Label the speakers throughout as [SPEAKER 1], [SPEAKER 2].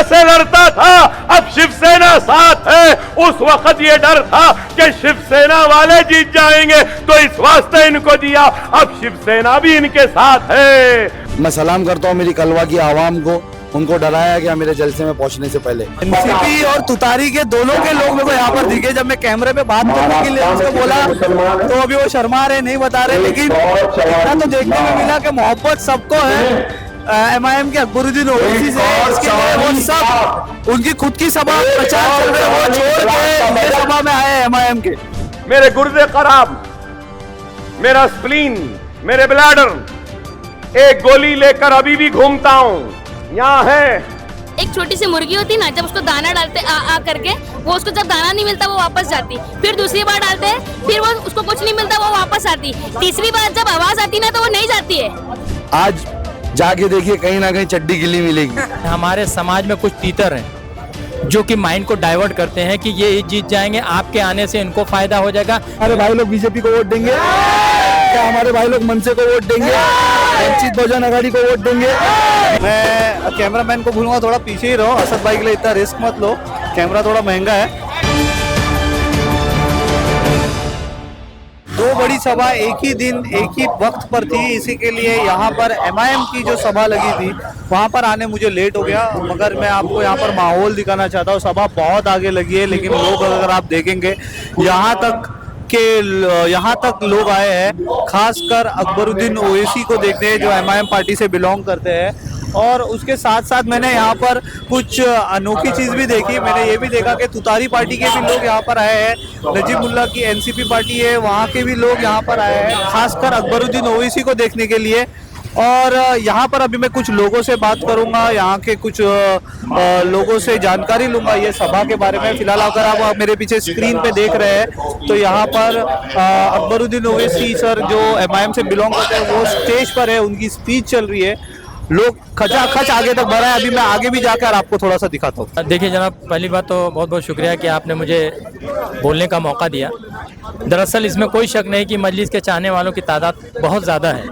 [SPEAKER 1] से लड़ता था, अब शिवसेना साथ है। उस वक्त ये डर था कि शिवसेना वाले जीत जाएंगे, तो इस वास्ते इनको दिया, अब शिवसेना भी इनके साथ है।
[SPEAKER 2] मैं सलाम करता हूँ मेरी कलवा की आवाम को, उनको डराया गया मेरे जलसे में पहुंचने से पहले।
[SPEAKER 3] एनसीपी और तुतारी के दोनों के लोग मेरे को यहाँ पर दिखे। जब मैं कैमरे पे बात करने के लिए उसको बोला तो अभी वो शर्मा रहे, नहीं बता रहे, लेकिन इतना तो देखने में मिला कि मोहब्बत सबको है। एमआईएम के अकबरुद्दीन ओवैसी से, इसके लिए वो सब उनकी खुद की सभा प्रचार चल रहे, वो छोड़ के ये सभा में आए एमआईएम के।
[SPEAKER 1] मेरे गुर्दे खराब, मेरा स्प्लीन, मेरे ब्लैडर, एक गोली लेकर अभी भी घूमता हूँ। यहाँ है
[SPEAKER 4] एक छोटी सी मुर्गी होती ना, जब उसको दाना डालते आ करके, वो उसको जब दाना नहीं मिलता वो वापस जाती, फिर दूसरी बार डालते हैं, फिर वो उसको कुछ नहीं मिलता वो वापस आती, तीसरी बार जब आवाज आती ना तो वो नहीं जाती है।
[SPEAKER 2] आज जाके देखिए कहीं ना कहीं चड्डी गिल्ली मिलेगी।
[SPEAKER 5] हमारे समाज में कुछ तीतर हैं जो कि माइंड को डाइवर्ट करते हैं कि ये जीत जाएंगे, आपके आने से इनको फायदा हो जाएगा।
[SPEAKER 2] हमारे भाई लोग बीजेपी को वोट देंगे क्या? हमारे भाई लोग मनसे को वोट देंगे? वंचित बहुजन आघाड़ी को वोट देंगे?
[SPEAKER 3] मैं कैमरामैन को बोलूंगा थोड़ा पीछे ही रहो, असद भाई के लिए इतना रिस्क मत लो, कैमरा थोड़ा महंगा है। दो बड़ी सभा एक ही दिन एक ही वक्त पर थी, इसी के लिए यहाँ पर एमआईएम की जो सभा लगी थी वहाँ पर आने मुझे लेट हो गया, मगर मैं आपको यहाँ पर माहौल दिखाना चाहता हूँ। सभा बहुत आगे लगी है, लेकिन लोग अगर आप देखेंगे यहाँ तक लोग आए हैं, खासकर अकबरुद्दीन ओवैसी को देखते हैं जो एमआईएम पार्टी से बिलोंग करते हैं। और उसके साथ साथ मैंने यहाँ पर कुछ अनोखी चीज़ भी देखी। मैंने ये भी देखा कि तुतारी पार्टी के भी लोग यहाँ पर आए हैं, नजीमुल्लाह की एनसीपी पार्टी है वहाँ के भी लोग यहाँ पर आए हैं, खासकर अकबरुद्दीन ओवैसी को देखने के लिए। और यहाँ पर अभी मैं कुछ लोगों से बात करूँगा, यहाँ के कुछ लोगों से जानकारी लूँगा ये सभा के बारे में। फिलहाल अगर आप मेरे पीछे स्क्रीन पे देख रहे हैं तो यहाँ पर अकबरुद्दीन ओवैसी सर जो एमआईएम से बिलोंग करते हैं वो स्टेज पर है, उनकी स्पीच चल रही है, लोग खचाखच आगे तक बढ़ा है। अभी मैं आगे भी जाकर आपको थोड़ा सा दिखाता हूँ।
[SPEAKER 5] देखिए जनाब, पहली बात तो बहुत बहुत शुक्रिया कि आपने मुझे बोलने का मौका दिया। दरअसल इसमें कोई शक नहीं कि मजलिस के चाहने वालों की तादाद बहुत ज़्यादा है,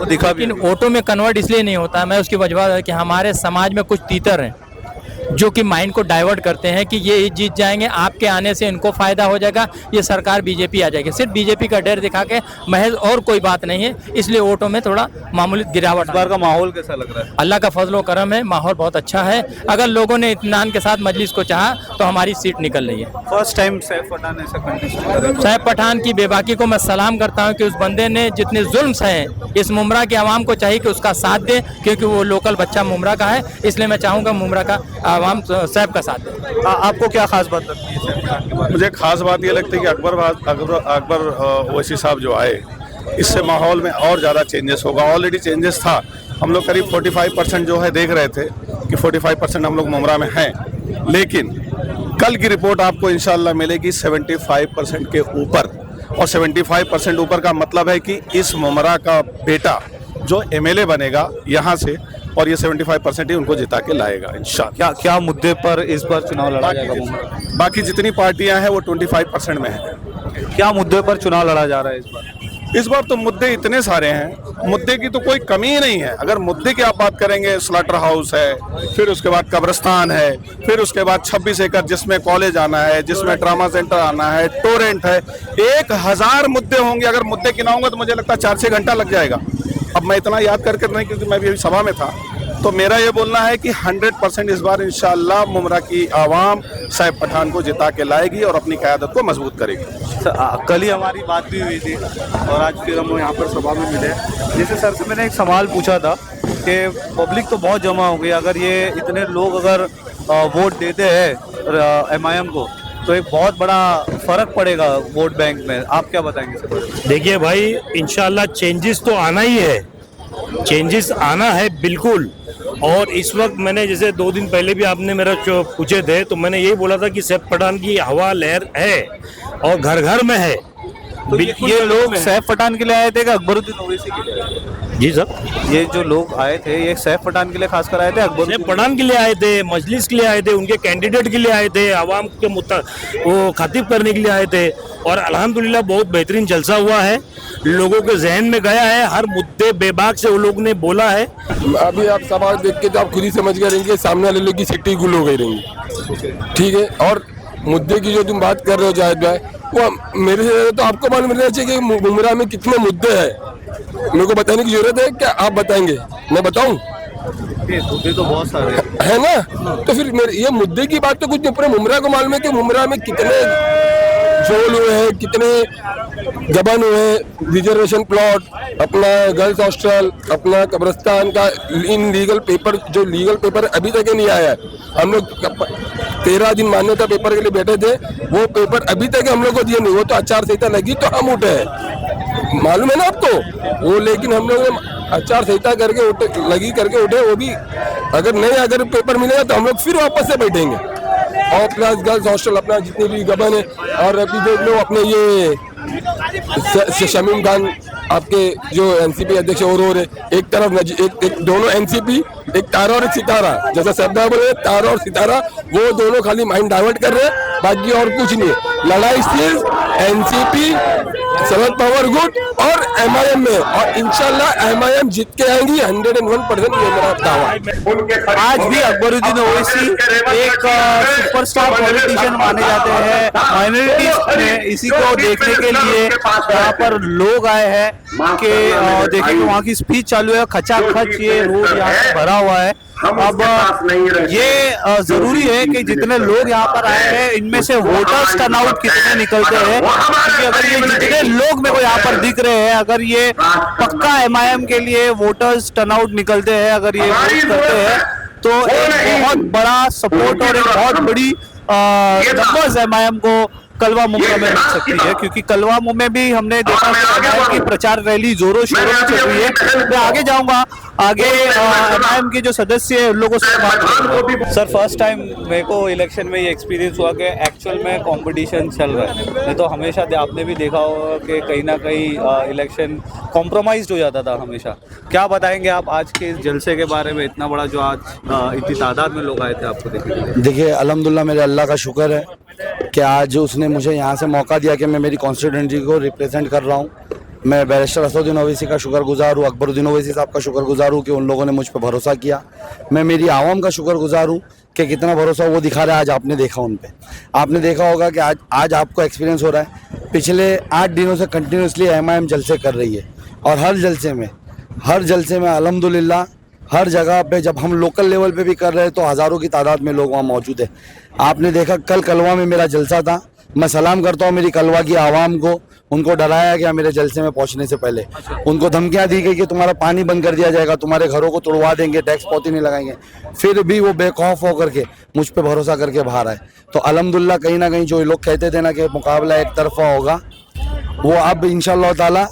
[SPEAKER 5] लेकिन वोटों में कन्वर्ट इसलिए नहीं होता। मैं उसकी वजह है कि हमारे समाज में कुछ तीतर हैं जो कि माइंड को डाइवर्ट करते हैं कि ये जीत जाएंगे, आपके आने से इनको फायदा हो जाएगा, ये सरकार बीजेपी आ जाएगी। सिर्फ बीजेपी का डर दिखा के महज और कोई बात नहीं है, इसलिए वोटों में थोड़ा मामूली गिरावट।
[SPEAKER 3] इस बार का माहौल कैसा लग रहा है?
[SPEAKER 5] अल्लाह का फजल व करम है, माहौल बहुत अच्छा है। अगर लोगों ने इत्मीनान के साथ मजलिस को चाहा तो हमारी सीट निकल रही है।
[SPEAKER 3] फर्स्ट टाइम सैफ पठान ऐसा कंटेस्ट कर रहे हैं।
[SPEAKER 5] सैफ पठान की बेबाकी को मैं सलाम करता हूँ कि उस बंदे ने जितने जुल्म हैं, इस मुमरा की आवाम को चाहिए कि उसका साथ दे, क्योंकि वो लोकल बच्चा मुमरा का है। इसलिए मैं चाहूँगा मुमरा का आवाम सैफ का साथ दे।
[SPEAKER 3] आपको क्या खास बात लगती है सैफ पठान के बारे में?
[SPEAKER 6] मुझे खास बात ये लगती है कि अकबर ओवैसी साहब जो आए, इससे माहौल में और ज़्यादा चेंजेस होगा। ऑलरेडी चेंजेस था, हम लोग करीब 45% जो है देख रहे थे कि 45% हम लोग मुमरा में हैं, लेकिन कल की रिपोर्ट आपको इंशाल्लाह मिलेगी 75% के ऊपर। और 75% ऊपर का मतलब है कि इस मुमरा का बेटा जो एमएलए बनेगा यहाँ से, और ये 75% ही उनको जिता के लाएगा इंशाल्लाह।
[SPEAKER 3] क्या मुद्दे पर इस बार चुनाव लड़ा जाएगा?
[SPEAKER 6] बाकी जितनी पार्टियां हैं वो 25% में है।
[SPEAKER 3] क्या मुद्दे पर चुनाव लड़ा जा रहा है इस बार?
[SPEAKER 6] इस बार तो मुद्दे इतने सारे हैं, मुद्दे की तो कोई कमी ही नहीं है। अगर मुद्दे की आप बात करेंगे, स्लॉटर हाउस है, फिर उसके बाद कब्रिस्तान है, फिर उसके बाद 26 एकड़ जिसमें कॉलेज आना है, जिसमें ट्रामा सेंटर आना है, टोरेंट है, 1000 मुद्दे होंगे। अगर मुद्दे गिनाऊंगा तो मुझे लगता है 4-6 घंटा लग जाएगा। अब मैं इतना याद करके नहीं, क्योंकि मैं भी अभी सभा में था। तो मेरा ये बोलना है कि 100% इस बार इंशाल्लाह मुमरा की आवाम सैफ पठान को जिता के लाएगी और अपनी क़यादत को मजबूत करेगी।
[SPEAKER 3] कल ही हमारी बात भी हुई थी और आज फिर हम यहाँ पर सभा में मिले। जैसे सर से मैंने एक सवाल पूछा था कि पब्लिक तो बहुत जमा हो गई, अगर ये इतने लोग अगर वोट देते हैं एमआईएम को तो एक बहुत बड़ा फर्क पड़ेगा वोट बैंक में, आप क्या बताएंगे सर?
[SPEAKER 7] देखिए भाई, इंशाल्लाह चेंजेस तो आना ही है, चेंजेस आना है बिल्कुल। और इस वक्त मैंने जैसे 2 दिन पहले भी आपने मेरा पूछे थे तो मैंने यही बोला था कि सैफ पठान की हवा लहर है और घर घर में है।
[SPEAKER 3] तो ये लोग सैफ पठान के लिए आए थे कि अकबरुद्दीन ओवैसी के लिए?
[SPEAKER 7] जी सर,
[SPEAKER 3] ये जो लोग आए थे ये सैफ पठान के लिए खासकर आए थे, अकबर
[SPEAKER 7] सिर्फ पठान के लिए आए थे, मजलिस के लिए आए थे, उनके कैंडिडेट के लिए आए थे, आवाम के वो खातिब करने के लिए आए थे। और अल्हम्दुलिल्लाह बहुत बेहतरीन जलसा हुआ है, लोगों के जहन में गया है, हर मुद्दे बेबाक से वो लोग ने बोला है।
[SPEAKER 8] अभी आप सवाल देख के तो आप खुद ही समझ गए रहेंगे, सामने वाले लोग की सिट्टी गुल हो गई रहेंगी, ठीक है। और मुद्दे की जो तुम बात कर रहे हो जाहिद भाई, वो मेरे से तो आपको मालूम रहना चाहिए कि बुमराह में कितने मुद्दे हैं। मेरे को बताने की जरूरत है क्या? आप बताएंगे, मैं बताऊं?
[SPEAKER 3] मुद्दे तो बहुत सारे
[SPEAKER 8] है ना, तो फिर मेरे ये मुद्दे की बात तो कुछ नहीं, पूरे मुमरा को मालूम है कि मुमरा में कितने जोल हुए हैं, कितने गबन हुए हैं, रिजर्वेशन प्लॉट, अपना गर्ल्स हॉस्टल, अपना कब्रिस्तान का इन लीगल पेपर, जो लीगल पेपर अभी तक ही नहीं आया है। हम लोग 13 दिन मान्यता पेपर के लिए बैठे थे, वो पेपर अभी तक हम लोग को दिए नहीं। वो तो आचार संहिता लगी तो हम उठे हैं, मालूम है ना आपको वो, लेकिन हम लोग आचार संहिता करके उठे, लगी करके उठे, वो भी अगर नहीं, अगर पेपर मिलेगा तो हम लोग फिर वापस से बैठेंगे। और प्लस गर्ल्स हॉस्टल अपना जितने भी गबन है, और अभी देख लो अपने ये शमीम खान आपके जो एनसीपी अध्यक्ष और है, एक तरफ एक दोनों एनसीपी, एक तारा और एक सितारा, जैसा सरदार बोले तारा और सितारा, वो दोनों खाली माइंड डाइवर्ट कर रहे हैं, बाकी और कुछ नहीं है। लड़ाई सिर्फ एनसीपी, शरद पवार गुट और एमआईएम में, और इंशाल्लाह एमआईएम जीत के आएंगी 101%, ये मेरा दावा है।
[SPEAKER 3] आज भी अकबरुद्दीन ओवैसी एक सुपरस्टार पॉलिटिशियन माने जाते हैं। माइनॉरिटीज में इसी को देखने के लिए यहाँ पर लोग आए हैं कि देखें कि वहाँ की स्पीच चालू है, खचाखच ये रोड यहाँ पे भरा हुआ है। अब ये जरूरी है कि जितने लोग यहाँ पर आए हैं इनमें से वोटर्स टर्नआउट कितने निकलते हैं, क्योंकि अगर ये जितने लोग मेरे को यहाँ पर दिख रहे हैं, अगर ये पक्का एमआईएम के लिए वोटर्स टर्नआउट निकलते हैं, अगर ये वोट करते हैं तो एक बहुत बड़ा सपोर्ट और एक बहुत बड़ी नंबर्स एमआईएम को कलवा मुंबई में मिल सकती है। क्योंकि कलवा मुंबई में भी हमने देखा कि एमआईएम की प्रचार रैली जोरों शोरों में चल रही है। मैं आगे जाऊंगा, आगे एमआईएम के जो सदस्य हैं उन लोगों से बात करूंगा। सर, फर्स्ट टाइम मेरे को इलेक्शन में ये एक्सपीरियंस हुआ कि एक्चुअल में कंपटीशन चल रहा है। नहीं तो हमेशा आपने भी देखा होगा कि कहीं ना कहीं इलेक्शन कॉम्प्रोमाइज्ड हो जाता था हमेशा। क्या बताएंगे आप आज के इस जलसे के बारे में, इतना बड़ा जो आज इतनी तादाद में लोग आए थे आपको देखने के लिए?
[SPEAKER 2] देखिए, अल्हम्दुलिल्लाह मेरे अल्लाह का शुक्र है कि आज उसने मुझे यहाँ से मौका दिया कि मैं मेरी कॉन्स्टिट्यूएंसी को रिप्रेजेंट कर रहा हूँ। मैं बैरिस्टर असदुद्दीन ओवैसी का शुक्रगुजार हूँ, अकबरुद्दीन ओवैसी साहब का शुक्रगुजार हूँ कि उन लोगों ने मुझ पर भरोसा किया। मैं मेरी आवाम का शुक्रगुजार हूँ कि कितना भरोसा वो दिखा रहा है। आज आपने देखा उन पे, आपने देखा होगा कि आज आपको एक्सपीरियंस हो रहा है। पिछले 8 दिनों से कंटिन्यूसली एमआईएम जलसे कर रही है, और हर जलसे में अल्हम्दुलिल्लाह हर जगह पे, जब हम लोकल लेवल पे भी कर रहे हैं तो हज़ारों की तादाद में लोग वहाँ मौजूद है। आपने देखा कल कलवा में मेरा जलसा था। मैं सलाम करता हूँ मेरी कलवा की आवाम को, उनको डराया गया मेरे जलसे में पहुँचने से पहले। उनको धमकियाँ दी गई कि तुम्हारा पानी बंद कर दिया जाएगा, तुम्हारे घरों को तोड़वा देंगे, टैक्स पौती नहीं लगाएंगे। फिर भी वो बेखौफ होकर के मुझ पर भरोसा करके बाहर आए। तो अल्हम्दुलिल्लाह कहीं ना कहीं जो लोग कहते थे ना कि मुकाबला एक तरफा होगा, वो अब इंशाअल्लाह ताला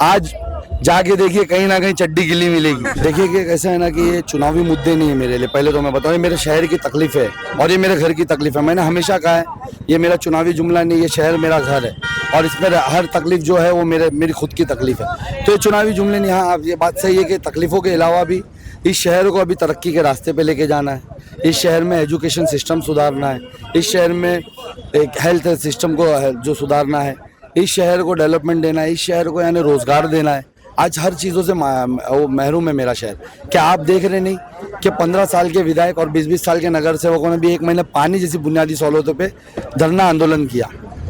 [SPEAKER 2] आज जाके देखिए कहीं ना कहीं चड्डी गिली मिलेगी। देखिए कि कैसे है ना कि ये चुनावी मुद्दे नहीं है मेरे लिए। पहले तो मैं बताऊँ, ये मेरे शहर की तकलीफ है और ये मेरे घर की तकलीफ है। मैंने हमेशा कहा है ये मेरा चुनावी जुमला नहीं, ये शहर मेरा घर है और इसमें हर तकलीफ जो है वो मेरी खुद की तकलीफ है। तो ये चुनावी जुमले नहीं। हाँ, ये बात सही है कि तकलीफ़ों के अलावा भी इस शहर को अभी तरक्की के रास्ते पे लेके जाना है। इस शहर में एजुकेशन सिस्टम सुधारना है, इस शहर में एक हेल्थ सिस्टम को जो सुधारना है, इस शहर को डेवलपमेंट देना है, इस शहर को यानी रोज़गार देना है। आज हर चीज़ों से महरूम है मेरा शहर। क्या आप देख रहे नहीं कि 15 साल के विधायक और 20-20 साल के नगर सेवकों ने भी 1 महीने पानी जैसी बुनियादी सहूलतों पे धरना आंदोलन किया।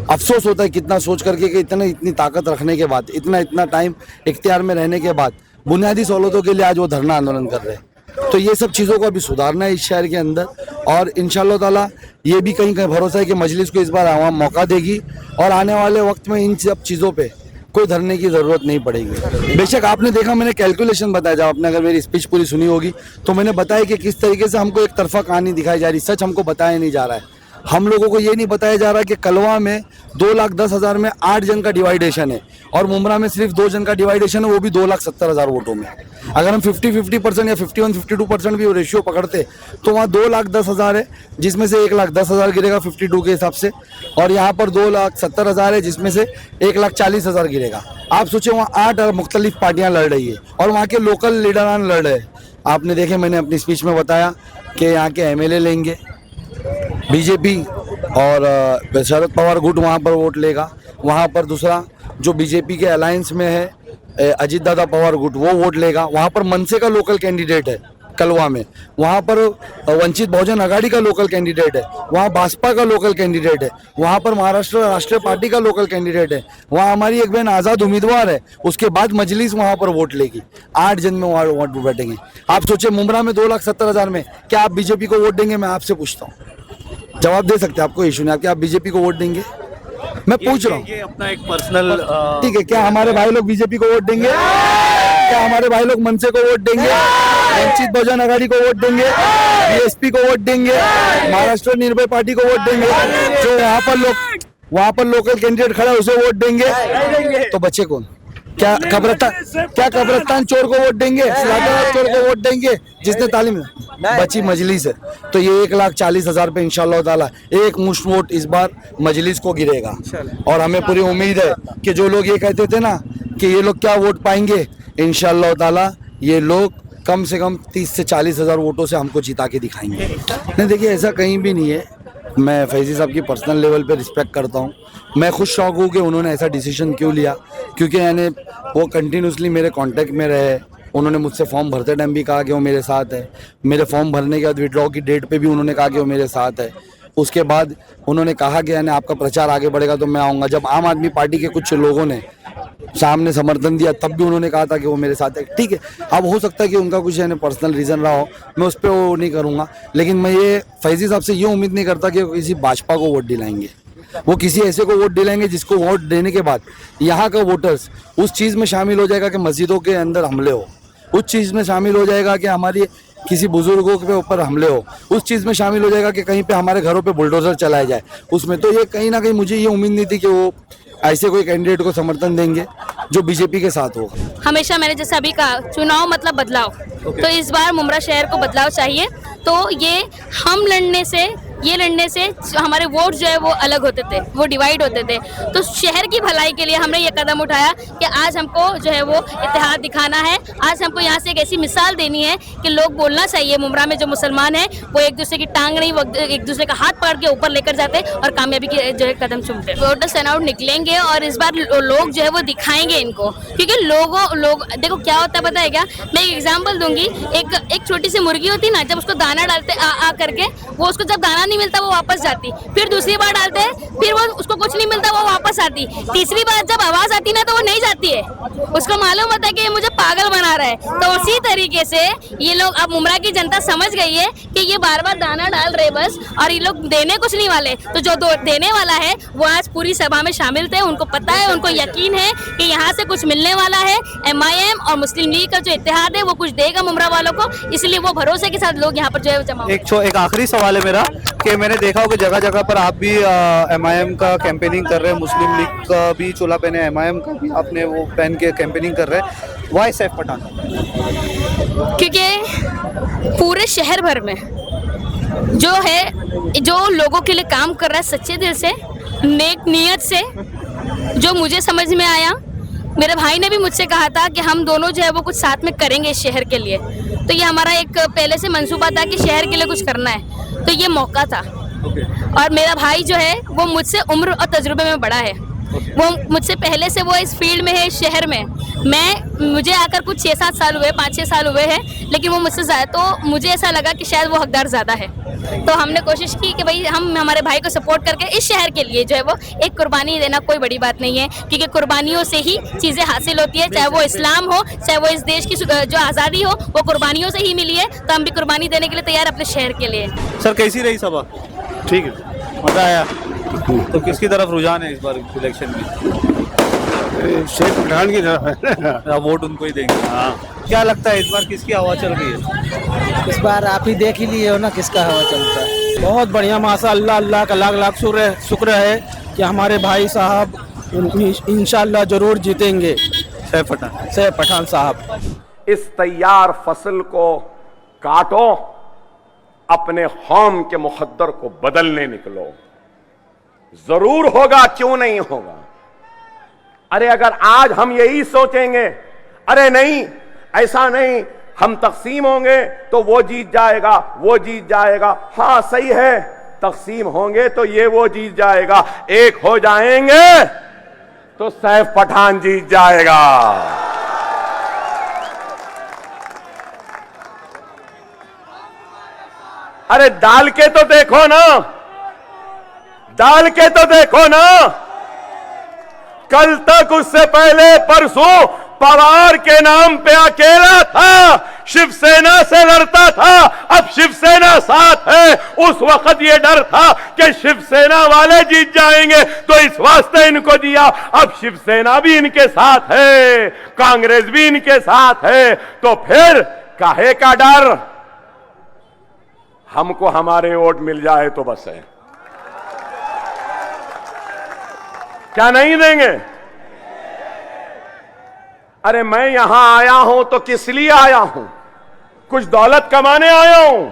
[SPEAKER 2] अफसोस होता है कितना सोच करके कि इतनी ताकत रखने के बाद, इतना टाइम इख्तियार में रहने के बाद बुनियादी सहूलतों के लिए आज वो धरना आंदोलन कर रहे हैं। तो ये सब चीज़ों को अभी सुधारना है इस शहर के अंदर, और इंशाअल्लाह ताला ये भी कहीं भरोसा है कि मजलिस को इस बार आवाम मौका देगी और आने वाले वक्त में इन सब चीज़ों पे कोई धरने की ज़रूरत नहीं पड़ेगी। बेशक आपने देखा, मैंने कैलकुलेशन बताया, जब आपने अगर मेरी स्पीच पूरी सुनी होगी तो मैंने बताया कि किस तरीके से हमको एक तरफा कहानी दिखाई जा रही, सच हमको बताया नहीं जा रहा है। हम लोगों को ये नहीं बताया जा रहा कि कलवा में 2,10,000 में 8 जन का डिवाइडेशन है और मुमरा में सिर्फ 2 जन का डिवाइडेशन है, वो भी 2,70,000 वोटों में। अगर हम 50-50% या 51-52% भी रेशियो पकड़ते तो वहाँ 2,10,000 है, जिसमें से 1,10,000 गिरेगा 52 के हिसाब से, और यहाँ पर 2,70,000 है, जिसमें से 1,40,000 गिरेगा। आप सोचिए वहाँ 8 मुख्तलिफ पार्टियाँ लड़ रही है और वहाँ के लोकल लीडरान लड़ रहे हैं। आपने देखे, मैंने अपनी स्पीच में बताया कि यहाँ के MLA लेंगे बीजेपी और शरद पवार गुट वहाँ पर वोट लेगा। वहाँ पर दूसरा जो बीजेपी के अलायंस में है अजीत दादा पवार गुट, वो वोट लेगा। वहाँ पर मनसे का लोकल कैंडिडेट है कलवा में, वहाँ पर वंचित बहुजन आघाड़ी का लोकल कैंडिडेट है, वहाँ भाजपा का लोकल कैंडिडेट है, वहाँ पर महाराष्ट्र राष्ट्रीय पार्टी का लोकल कैंडिडेट है, वहाँ हमारी एक बहन आज़ाद उम्मीदवार है। उसके बाद मजलिस वहाँ पर वोट लेगी, 8 जन में वहाँ वोट बैठेंगे। आप सोचिए मुमरा में 2,70,000 में क्या आप बीजेपी को वोट देंगे? मैं आपसे पूछता हूँ, जवाब दे सकते हैं, आपको इशू नहीं, क्या आप बीजेपी को वोट देंगे? मैं पूछ रहा हूँ,
[SPEAKER 3] ये अपना एक पर्सनल
[SPEAKER 2] ठीक है, क्या हमारे भाई लोग बीजेपी को वोट देंगे? क्या हमारे भाई लोग मनसे को वोट देंगे? वंचित बहुजन आघाड़ी को वोट देंगे? BSP को वोट देंगे? महाराष्ट्र निर्भय पार्टी को वोट देंगे? जो वहाँ पर लोकल कैंडिडेट खड़ा है उसे वोट देंगे? तो बच्चे कौन? क्या कब्रिस्तान चोर को वोट देंगे? स्लाटर चोर को वोट देंगे जिसने तालीम बची मजलिस है? तो ये 1,40,000 पे इंशाल्लाह ताला एक मुश्त वोट इस बार मजलिस को गिरेगा। और हमें पूरी उम्मीद है कि जो लोग ये कहते थे ना कि ये लोग क्या वोट पाएंगे, इंशाल्लाह ताला ये लोग कम से कम 30 से 40,000 वोटों से हमको जिता के दिखाएंगे। नहीं देखिए, ऐसा कहीं भी नहीं है। मैं फैजी साहब की पर्सनल लेवल पे रिस्पेक्ट करता हूँ। मैं खुद शौक हूँ कि उन्होंने ऐसा डिसीजन क्यों लिया, क्योंकि यानी वो कंटिन्यूसली मेरे कांटेक्ट में रहे। उन्होंने मुझसे फॉर्म भरते टाइम भी कहा कि वो मेरे साथ है, मेरे फॉर्म भरने के बाद विड्रॉ की डेट पे भी उन्होंने कहा कि वो मेरे साथ है। उसके बाद उन्होंने कहा कि यानी आपका प्रचार आगे बढ़ेगा तो मैं आऊँगा। जब आम आदमी पार्टी के कुछ लोगों ने सामने समर्थन दिया तब भी उन्होंने कहा था कि वो मेरे साथ है। ठीक है, अब हो सकता है कि उनका कुछ यानी पर्सनल रीज़न रहा हो, मैं उस पर वो नहीं करूँगा। लेकिन मैं ये फैजी साहब से ये उम्मीद नहीं करता कि किसी भाजपा को वोट दिलाएंगे। वो किसी ऐसे को वोट दिलाएंगे जिसको वोट देने के बाद यहाँ का वोटर्स उस चीज़ में शामिल हो जाएगा कि मस्जिदों के अंदर हमले हो, उस चीज़ में शामिल हो जाएगा कि हमारी किसी बुजुर्गों के ऊपर हमले हो, उस चीज़ में शामिल हो जाएगा कि कहीं पे हमारे घरों पे बुलडोजर चलाया जाए उसमें। तो ये कहीं ना कहीं मुझे ये उम्मीद नहीं थी कि वो ऐसे कोई कैंडिडेट को समर्थन देंगे जो बीजेपी के साथ होगा।
[SPEAKER 4] हमेशा मैंने जैसे अभी कहा, चुनाव मतलब बदलाव। तो इस बार मुमरा शहर को बदलाव चाहिए। तो ये हम लड़ने से, ये लड़ने से हमारे वोट जो है वो अलग होते थे, वो डिवाइड होते थे। तो शहर की भलाई के लिए हमने ये कदम उठाया कि आज हमको जो है वो इत्तेहाद दिखाना है। आज हमको यहाँ से एक ऐसी मिसाल देनी है कि लोग बोलना चाहिए मुमरा में जो मुसलमान है वो एक दूसरे की टांग नहीं, वो एक दूसरे का हाथ पकड़ के ऊपर लेकर जाते और कामयाबी के जो है कदम चूमते। वोटर टर्नआउट निकलेंगे और इस बार लोग जो है वो दिखाएंगे इनको, क्योंकि लोग देखो क्या होता है पता है क्या? मैं एक एग्जाम्पल दूंगी। एक छोटी सी मुर्गी होती ना, जब उसको दाना डालते आ करके, वो उसको जब दाना नहीं मिलता वो वापस जाती, फिर दूसरी बार डालते हैं, फिर वो उसको कुछ नहीं मिलता वो वापस आती, तीसरी बार जब आवाज आती ना तो वो नहीं जाती है, उसको मालूम होता है कि ये मुझे पागल बना रहा है। तो उसी तरीके से ये लोग, अब मुमरा की जनता समझ गई है कि ये बार बार दाना डाल रहे बस, और ये लोग देने कुछ नहीं वाले। तो जो देने वाला है वो आज पूरी सभा में शामिल थे, उनको पता है, उनको यकीन है कि यहाँ से कुछ मिलने वाला है। MIM और मुस्लिम लीग का जो इत्तेहाद है वो कुछ देगा मुमरा वालों को, इसलिए वो भरोसे के साथ लोग यहाँ पर जो है जमा।
[SPEAKER 3] एक आखिरी सवाल है मेरा कि मैंने देखा हो कि जगह जगह पर आप भी MIM का कैंपेनिंग कर रहे हैं, मुस्लिम लीग का भी चोला पहने, MIM का भी आपने वो पहन के कैंपेनिंग कर रहे हैं। वाई सैफ पठान?
[SPEAKER 4] क्योंकि पूरे शहर भर में जो है, जो लोगों के लिए काम कर रहा है सच्चे दिल से, नेक नियत से, जो मुझे समझ में आया, मेरे भाई ने भी मुझसे कहा था कि हम दोनों जो है वो कुछ साथ में करेंगे इस शहर के लिए। तो ये हमारा एक पहले से मंसूबा था कि शहर के लिए कुछ करना है, तो ये मौका था। और मेरा भाई जो है वो मुझसे उम्र और तजुर्बे में बड़ा है, वो मुझसे पहले से वो इस फील्ड में है, इस शहर में। मुझे आकर कुछ 6-7 साल हुए, 5-6 साल हुए हैं, लेकिन वो मुझसे ज़्यादा, तो मुझे ऐसा लगा कि शायद वो हकदार ज़्यादा है। तो हमने कोशिश की कि भाई हम हमारे भाई को सपोर्ट करके इस शहर के लिए जो है वो एक कुर्बानी देना कोई बड़ी बात नहीं है, क्योंकि कुर्बानियों से ही चीज़ें हासिल होती है, चाहे वो इस्लाम हो, चाहे वो इस देश की जो आज़ादी हो, वो कुर्बानियों से ही मिली है। तो हम भी कुर्बानी देने के लिए तैयार अपने शहर के लिए।
[SPEAKER 3] सर कैसी रही सभा?
[SPEAKER 6] ठीक है,
[SPEAKER 3] मजा आया? तो किसकी तरफ रुझान है इस बार इलेक्शन में?
[SPEAKER 6] शेख पठान की तरफ है।
[SPEAKER 3] वोट उनको ही देंगे? हाँ। क्या लगता है इस बार किसकी हवा चल रही है?
[SPEAKER 9] इस बार आप ही देख ही लिए हो ना किसका हवा चलता है। बहुत बढ़िया, माशाअल्लाह, अल्लाह का लाख लाख शुक्र है कि हमारे भाई साहब इंशाअल्लाह जरूर जीतेंगे।
[SPEAKER 3] सैफ पठान
[SPEAKER 9] साहब।
[SPEAKER 1] इस तैयार फसल को काटो, अपने कौम के मुकद्दर को बदलने निकलो। जरूर होगा, क्यों नहीं होगा। अरे अगर आज हम यही सोचेंगे, अरे नहीं ऐसा नहीं, हम तकसीम होंगे तो वो जीत जाएगा, वो जीत जाएगा, हाँ सही है, तकसीम होंगे तो ये वो जीत जाएगा, एक हो जाएंगे तो सैफ पठान जीत जाएगा। अरे डाल के तो देखो ना, डाल के तो देखो ना। कल तक, उससे पहले परसों पवार के नाम पे अकेला था, शिवसेना से लड़ता था, अब शिवसेना साथ है। उस वक्त ये डर था कि शिवसेना वाले जीत जाएंगे तो इस वास्ते इनको दिया, अब शिवसेना भी इनके साथ है, कांग्रेस भी इनके साथ है, तो फिर काहे का डर। हमको हमारे वोट मिल जाए तो बस है, क्या नहीं देंगे। अरे मैं यहां आया हूं तो किस लिए आया हूं? कुछ दौलत कमाने आया हूं,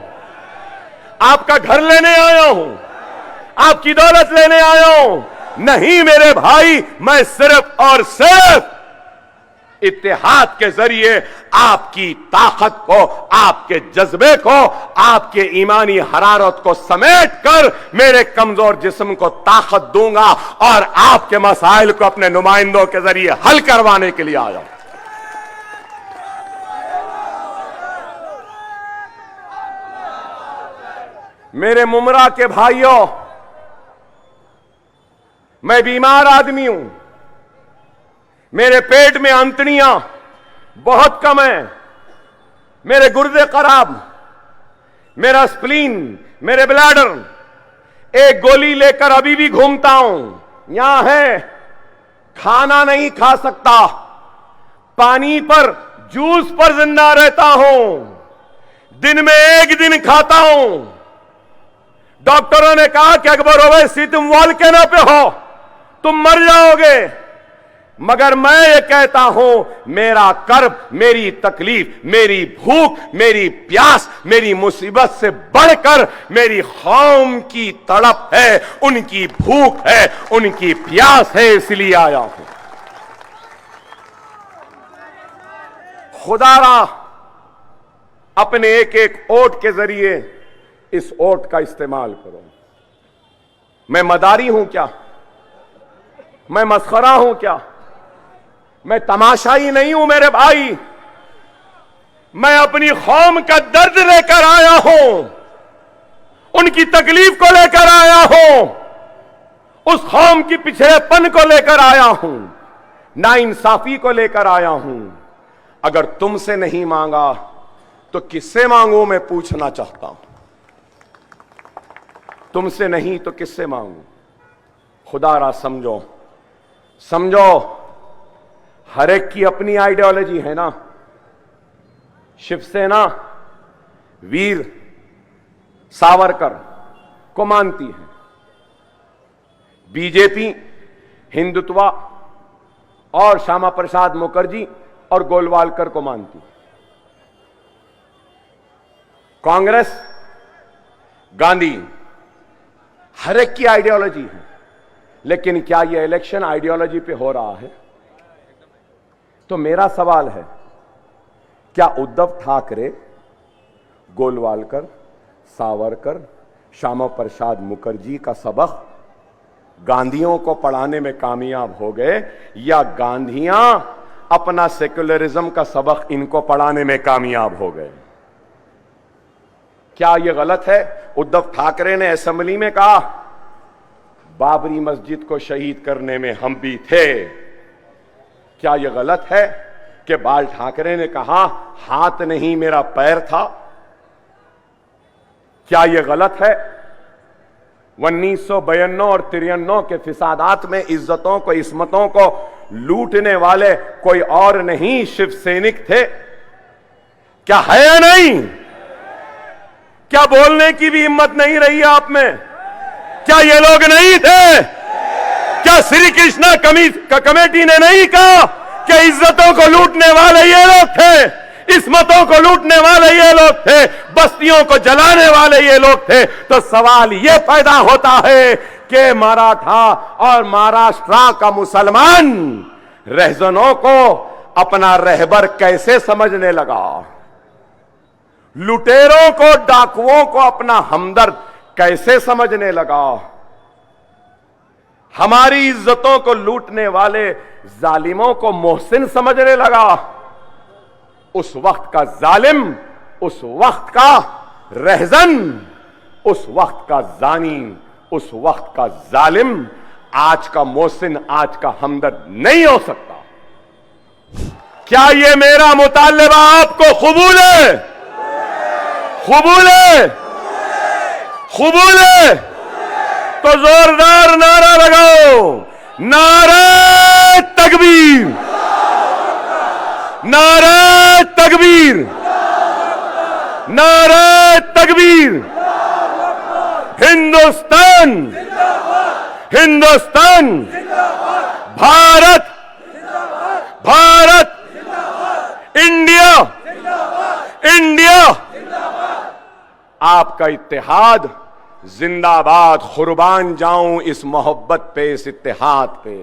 [SPEAKER 1] आपका घर लेने आया हूं, आपकी दौलत लेने आया हूं? नहीं मेरे भाई, मैं सिर्फ और सिर्फ इत्तेहाद के जरिए आपकी ताकत को, आपके जज्बे को, आपके ईमानी हरारत को समेट कर मेरे कमजोर जिस्म को ताकत दूंगा और आपके मसाइल को अपने नुमाइंदों के जरिए हल करवाने के लिए आया। मेरे मुमरा के भाइयों, मैं बीमार आदमी हूं, मेरे पेट में अंतड़ियां बहुत कम है, मेरे गुर्दे खराब, मेरा स्प्लीन, मेरे ब्लैडर, एक गोली लेकर अभी भी घूमता हूं। यहां है, खाना नहीं खा सकता, पानी पर, जूस पर जिंदा रहता हूं, दिन में एक दिन खाता हूं। डॉक्टरों ने कहा कि अकबर ओवैसी तुम वॉल्केनो पे हो, तुम मर जाओगे, मगर मैं ये कहता हूं, मेरा कर्ब, मेरी तकलीफ, मेरी भूख, मेरी प्यास, मेरी मुसीबत से बढ़कर मेरी कौम की तड़प है, उनकी भूख है, उनकी प्यास है, इसलिए आया हूं। खुदारा अपने एक एक वोट के जरिए इस वोट का इस्तेमाल करो। मैं मदारी हूं क्या? मैं मस्खरा हूं क्या? मैं तमाशाई नहीं हूं मेरे भाई, मैं अपनी कौम का दर्द लेकर आया हूं, उनकी तकलीफ को लेकर आया हूं, उस कौम की पिछड़ेपन को लेकर आया हूं, नाइंसाफी को लेकर आया हूं। अगर तुमसे नहीं मांगा तो किससे मांगू? मैं पूछना चाहता हूं, तुमसे नहीं तो किससे मांगू? खुदारा समझो, समझो, हर एक की अपनी आइडियोलॉजी है ना। शिवसेना वीर सावरकर को मानती है, बीजेपी हिंदुत्व और श्यामा प्रसाद मुखर्जी और गोलवालकर को मानती है, कांग्रेस गांधी, हर एक की आइडियोलॉजी है। लेकिन क्या यह इलेक्शन आइडियोलॉजी पे हो रहा है? तो मेरा सवाल है, क्या उद्धव ठाकरे, गोलवालकर, सावरकर, श्यामा प्रसाद मुखर्जी का सबक गांधियों को पढ़ाने में कामयाब हो गए, या गांधियां अपना सेक्युलरिज्म का सबक इनको पढ़ाने में कामयाब हो गए? क्या यह गलत है? उद्धव ठाकरे ने असेंबली में कहा, बाबरी मस्जिद को शहीद करने में हम भी थे। क्या यह गलत है कि बाल ठाकरे ने कहा, हाथ नहीं मेरा पैर था? क्या यह गलत है 1992 और 93 के फिसादात में इज्जतों को, इस्मतों को लूटने वाले कोई और नहीं, शिव सैनिक थे? क्या है या नहीं? क्या बोलने की भी हिम्मत नहीं रही आप में? क्या ये लोग नहीं थे? क्या श्री कृष्णा कमेटी ने नहीं कहा कि इज्जतों को लूटने वाले ये लोग थे? इस्मतों को लूटने वाले ये लोग थे, बस्तियों को जलाने वाले ये लोग थे। तो सवाल ये पैदा होता है कि मराठा और महाराष्ट्र का मुसलमान रहजनों को अपना रहबर कैसे समझने लगा, लुटेरों को, डाकुओं को अपना हमदर्द कैसे समझने लगा, हमारी इज्जतों को लूटने वाले जालिमों को मोहसिन समझने लगा। उस वक्त का जालिम, उस वक्त का रहजन, उस वक्त का जानी, उस वक्त का जालिम आज का मोहसिन, आज का हमदर्द नहीं हो सकता। क्या ये मेरा मुतालबा आपको कबूल है? कबूल है? कबूल है? तो जोरदार नारा लगाओ, नारे तकबीर, नारे तकबीर, नारे तकबीर। हिंदुस्तान, हिंदुस्तान, भारत, भारत, इंडिया, इंडिया, आपका इत्तेहाद जिंदाबाद। कुर्बान जाऊं इस मोहब्बत पे, इस इत्तेहाद पे।